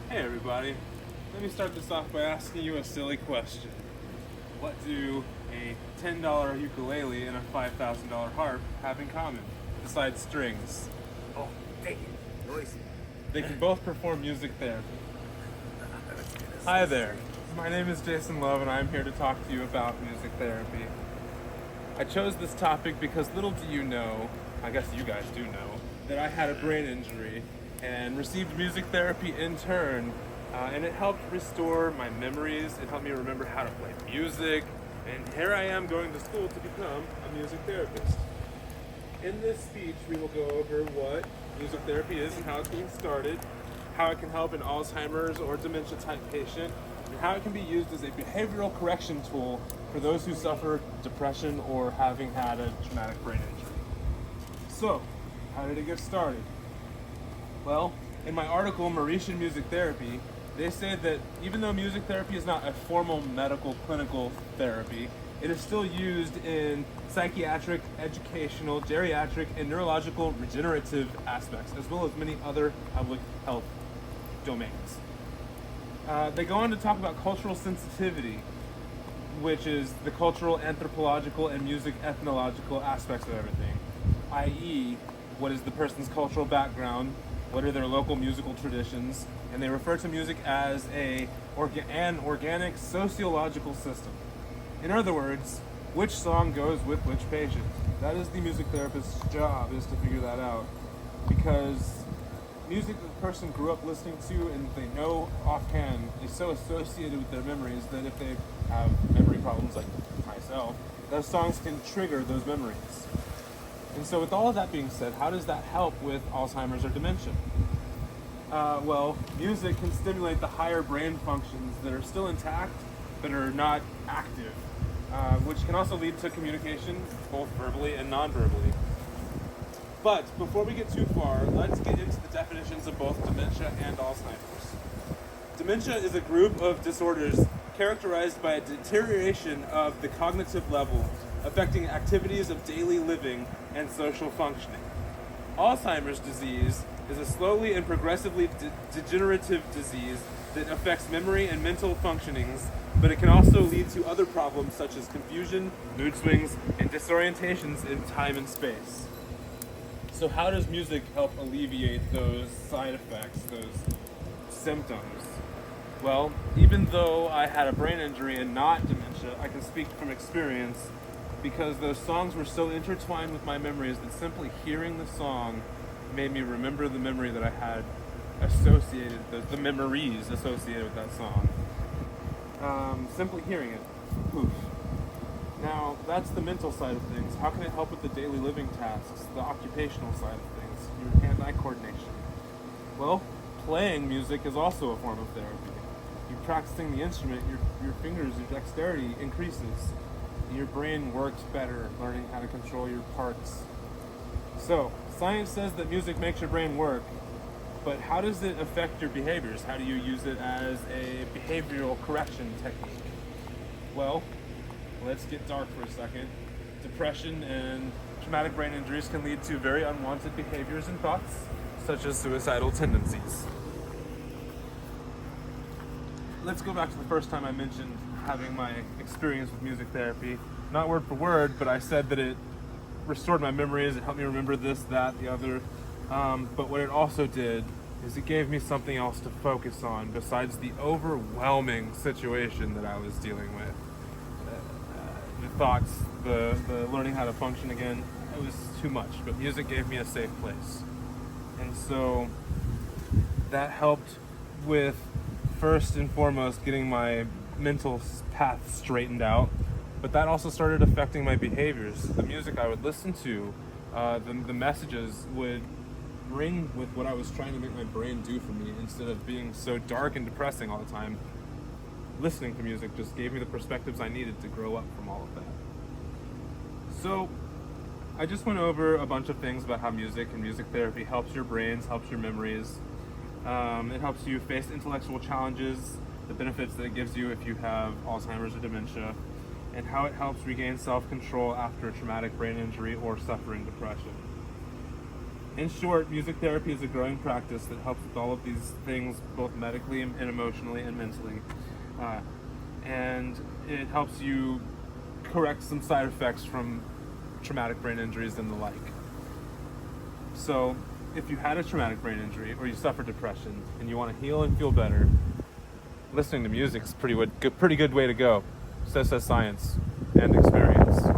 Hey everybody, let me start this off by asking you a silly question. What do a $10 ukulele and a $5,000 harp have in common, besides strings? Oh, dang it. Noisy. They can both perform music therapy. Hi there, my name is Jason Love and I'm here to talk to you about music therapy. I chose this topic because little do you know, I guess you guys do know, that I had a brain injury and received music therapy in turn, and it helped restore my memories. It helped me remember how to play music, and here I am going to school to become a music therapist. In this speech, we will go over what music therapy is and how it's being started, how it can help an Alzheimer's or dementia type patient, and how it can be used as a behavioral correction tool for those who suffer depression or having had a traumatic brain injury. So, how did it get started? Well, in my article, Mauritian Music Therapy, they say that even though music therapy is not a formal medical clinical therapy, it is still used in psychiatric, educational, geriatric, and neurological regenerative aspects, as well as many other public health domains. They go on to talk about cultural sensitivity, which is the cultural, anthropological, and music ethnological aspects of everything, i.e., what is the person's cultural background, what are their local musical traditions, and they refer to music as an organic sociological system. In other words, which song goes with which patient. That is the music therapist's job, is to figure that out. Because music that the person grew up listening to and they know offhand is so associated with their memories that if they have memory problems like myself, those songs can trigger those memories. And so with all of that being said, how does that help with Alzheimer's or dementia? Well, music can stimulate the higher brain functions that are still intact but are not active, which can also lead to communication, both verbally and non-verbally. But before we get too far, let's get into the definitions of both dementia and Alzheimer's. Dementia is a group of disorders characterized by a deterioration of the cognitive level, affecting activities of daily living and social functioning. Alzheimer's disease is a slowly and progressively degenerative disease that affects memory and mental functionings, but it can also lead to other problems such as confusion, mood swings, and disorientations in time and space. So how does music help alleviate those side effects, those symptoms? Well, even though I had a brain injury and not dementia, I can speak from experience because those songs were so intertwined with my memories that simply hearing the song made me remember the memory that I had associated, the memories associated with that song. Simply hearing it. Poof. Now, that's the mental side of things. How can it help with the daily living tasks, the occupational side of things, your hand-eye coordination? Well, playing music is also a form of therapy. You practicing the instrument, your fingers, your dexterity increases. Your brain works better learning how to control your parts. So, science says that music makes your brain work, but how does it affect your behaviors? How do you use it as a behavioral correction technique? Well, let's get dark for a second. Depression and traumatic brain injuries can lead to very unwanted behaviors and thoughts, such as suicidal tendencies. Let's go back to the first time I mentioned having my experience with music therapy. Not word for word, but I said that it restored my memories, it helped me remember this, that, the other. But what it also did is it gave me something else to focus on besides the overwhelming situation that I was dealing with. The thoughts, the learning how to function again, it was too much, but music gave me a safe place. And so that helped with, first and foremost, getting my mental path straightened out, but that also started affecting my behaviors. The music I would listen to, the messages would ring with what I was trying to make my brain do for me instead of being so dark and depressing all the time. Listening to music just gave me the perspectives I needed to grow up from all of that. So I just went over a bunch of things about how music and music therapy helps your brains, helps your memories. It helps you face intellectual challenges, the benefits that it gives you if you have Alzheimer's or dementia, and how it helps regain self-control after a traumatic brain injury or suffering depression. In short, music therapy is a growing practice that helps with all of these things, both medically and emotionally and mentally. And it helps you correct some side effects from traumatic brain injuries and the like. So, if you had a traumatic brain injury or you suffer depression and you want to heal and feel better, listening to music's pretty good way to go. So says science and experience.